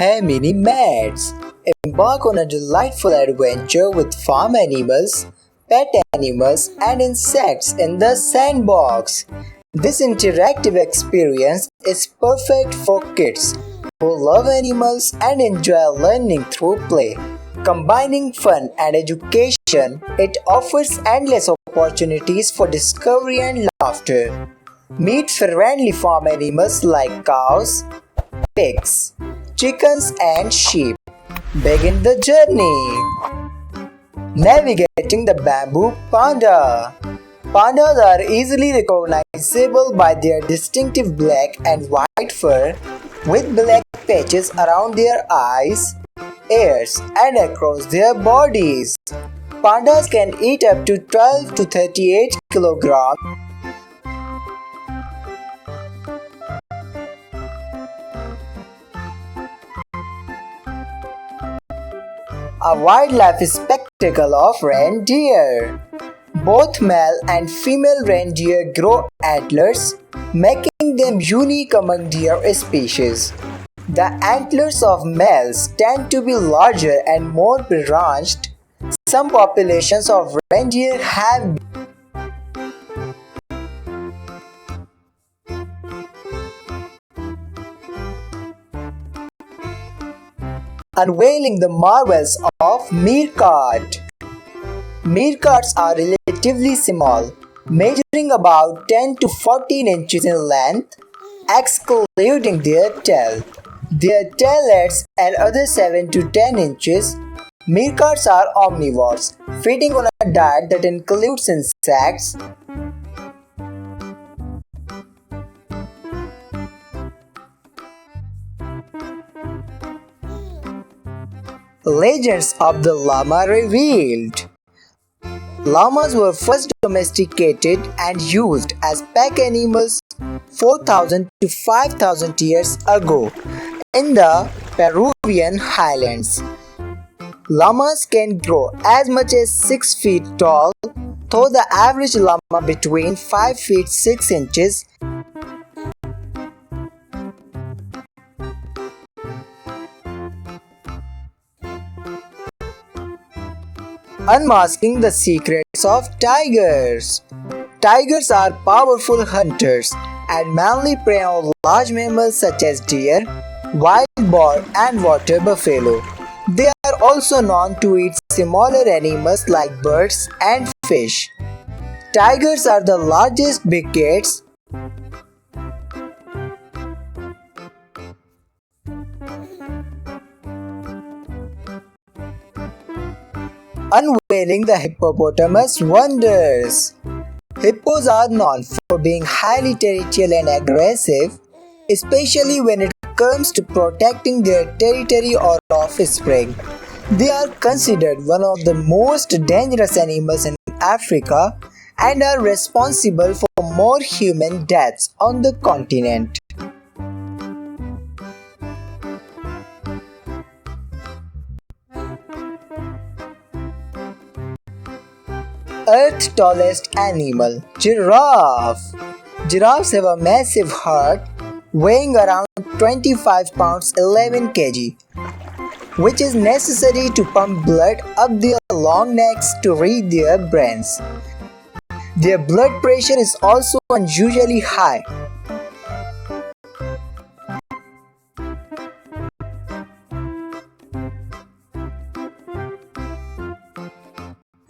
Hey mini mates! Embark on a delightful adventure with farm animals, pet animals, and insects in the Sandbox. This interactive experience is perfect for kids who love animals and enjoy learning through play. Combining fun and education, it offers endless opportunities for discovery and laughter. Meet friendly farm animals like cows, pigs, chickens, and sheep. Begin the journey. Navigating the bamboo panda. Pandas are easily recognizable by their distinctive black and white fur with black patches around their eyes, ears, and across their bodies. Pandas can eat up to 12 to 38 kilograms. A wildlife spectacle of reindeer. Both male and female reindeer grow antlers, making them unique among deer species. The antlers of males tend to be larger and more branched. Some populations of reindeer have unveiling the marvels of meerkat. Meerkats are relatively small, measuring about 10 to 14 inches in length, excluding their tail. Their taillets and other 7 to 10 inches. Meerkats are omnivores, feeding on a diet that includes insects, legends of the llama revealed. Llamas were first domesticated and used as pack animals 4,000 to 5,000 years ago in the Peruvian highlands. Llamas can grow as much as 6 feet tall, though the average llama between 5 feet 6 inches. Unmasking the secrets of tigers. Tigers are powerful hunters and mainly prey on large mammals such as deer, wild boar, and water buffalo. They are also known to eat smaller animals like birds and fish. Tigers are the largest big cats. Unveiling the hippopotamus wonders. Hippos are known for being highly territorial and aggressive, especially when it comes to protecting their territory or offspring. They are considered one of the most dangerous animals in Africa and are responsible for more human deaths on the continent. Earth's tallest animal, giraffe. Giraffes have a massive heart weighing around 25 pounds 11 kg, which is necessary to pump blood up their long necks to reach their brains. Their blood pressure is also unusually high.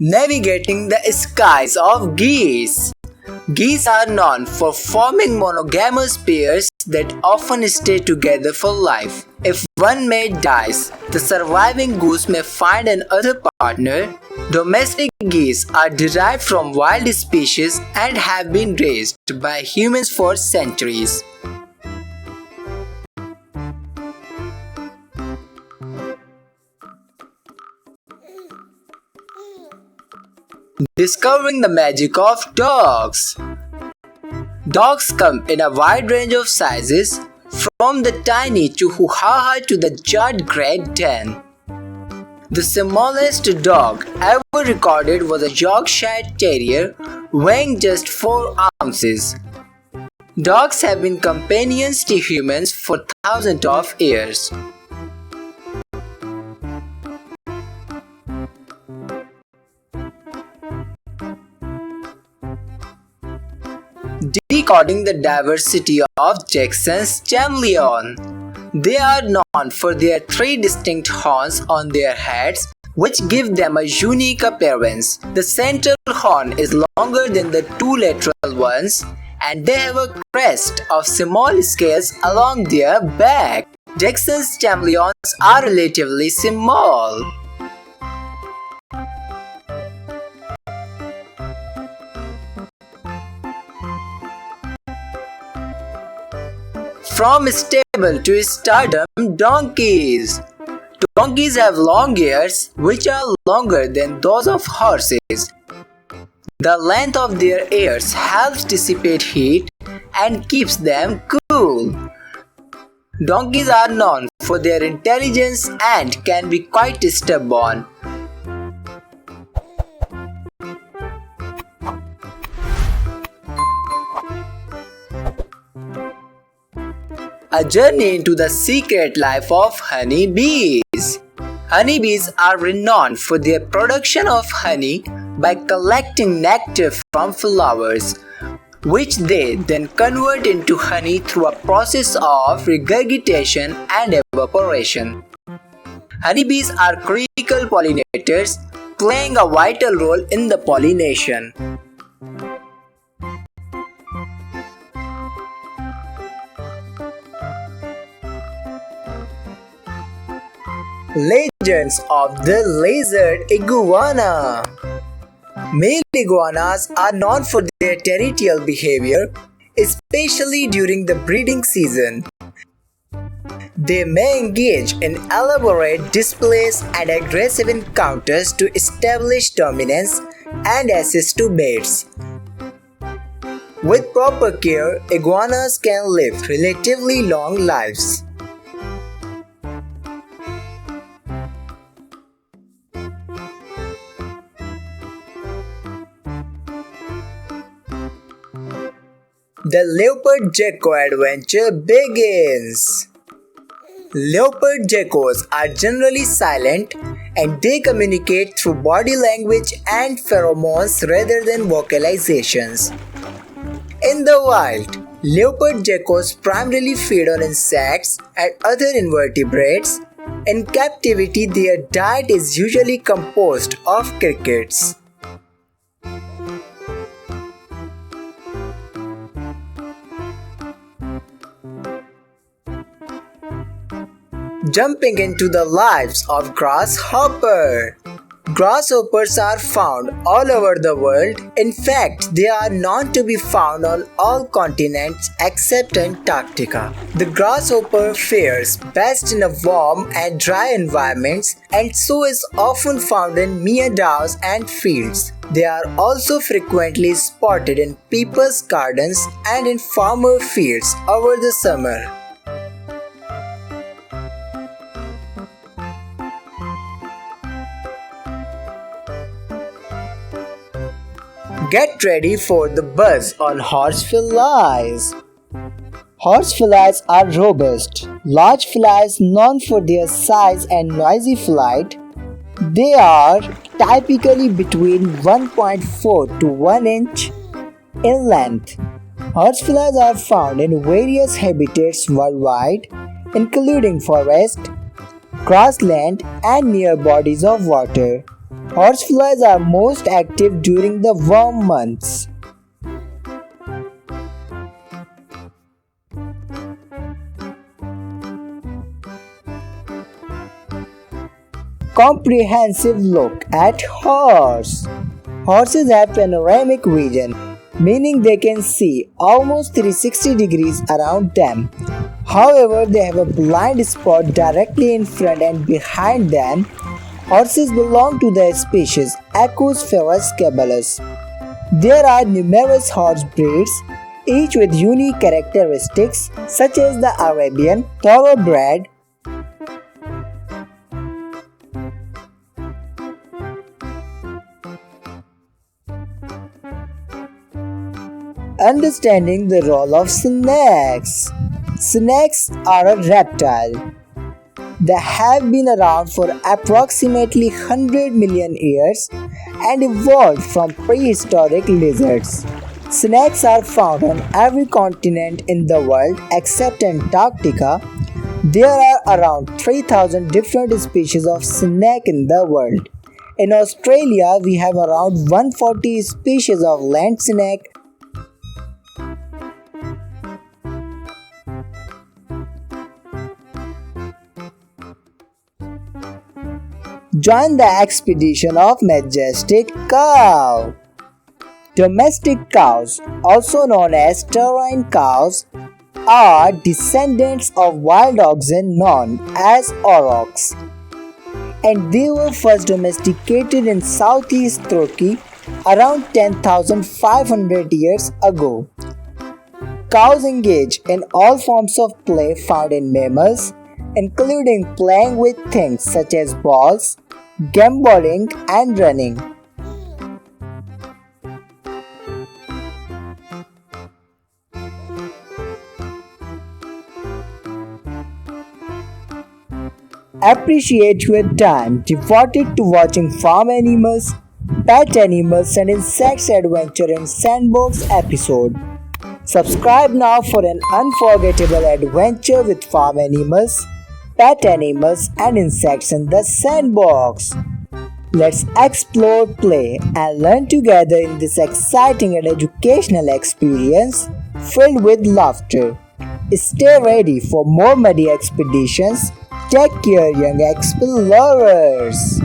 Navigating the skies of geese. Geese are known for forming monogamous pairs that often stay together for life. If one mate dies, the surviving goose may find another partner. Domestic geese are derived from wild species and have been raised by humans for centuries. Discovering the magic of dogs. Dogs come in a wide range of sizes, from the tiny Chihuahua to the giant Great Dane. The smallest dog ever recorded was a Yorkshire Terrier weighing just 4 ounces. Dogs have been companions to humans for thousands of years. recording the diversity of Jackson's chameleon. They are known for their three distinct horns on their heads, which give them a unique appearance. The central horn is longer than the two lateral ones, and they have a crest of small scales along their back. Jackson's chameleons are relatively small. From stable to stardom, donkeys. Donkeys have long ears, which are longer than those of horses. The length of their ears helps dissipate heat and keeps them cool. Donkeys are known for their intelligence and can be quite stubborn. A journey into the secret life of honeybees. Honeybees are renowned for their production of honey by collecting nectar from flowers, which they then convert into honey through a process of regurgitation and evaporation. Honeybees are critical pollinators, playing a vital role in the pollination. Legends of the lizard iguana. Male iguanas are known for their territorial behavior, especially during the breeding season. They may engage in elaborate displays and aggressive encounters to establish dominance and access to mates. With proper care, iguanas can live relatively long lives. The Leopard Gecko adventure begins. Leopard geckos are generally silent and they communicate through body language and pheromones rather than vocalizations. In the wild, leopard geckos primarily feed on insects and other invertebrates. In captivity, their diet is usually composed of crickets. Jumping into the lives of grasshopper. Grasshoppers are found all over the world. In fact, they are known to be found on all continents except Antarctica. The grasshopper fares best in a warm and dry environments and so is often found in meadows and fields. They are also frequently spotted in people's gardens and in farmer fields over the summer. Get ready for the buzz on horseflies. Horseflies are robust, large flies known for their size and noisy flight. They are typically between 1.4 to 1 inch in length. Horseflies are found in various habitats worldwide, including forest, grassland, and near bodies of water. Horseflies are most active during the warm months. Comprehensive look at horse. Horses have panoramic vision, meaning they can see almost 360 degrees around them. However, they have a blind spot directly in front and behind them. Horses belong to the species Equus caballus. There are numerous horse breeds, each with unique characteristics such as the Arabian Thoroughbred, Understanding the role of snakes. Snakes are a reptile. They have been around for approximately 100 million years and evolved from prehistoric lizards. Snakes are found on every continent in the world except Antarctica. There are around 3000 different species of snake in the world. In Australia, we have around 140 species of land snake. Join the expedition of majestic cow. Domestic cows, also known as terrine cows, are descendants of wild oxen known as aurochs, and they were first domesticated in southeast Turkey around 10,500 years ago. Cows engage in all forms of play found in mammals, including playing with things such as balls, gambolling, and running. Appreciate your time devoted to watching farm animals, pet animals, and insects adventure in Sandbox episode. Subscribe now for an unforgettable adventure with farm animals, pet animals, and insects in the Sandbox. Let's explore, play, and learn together in this exciting and educational experience filled with laughter. Stay ready for more muddy expeditions. Take care, young explorers!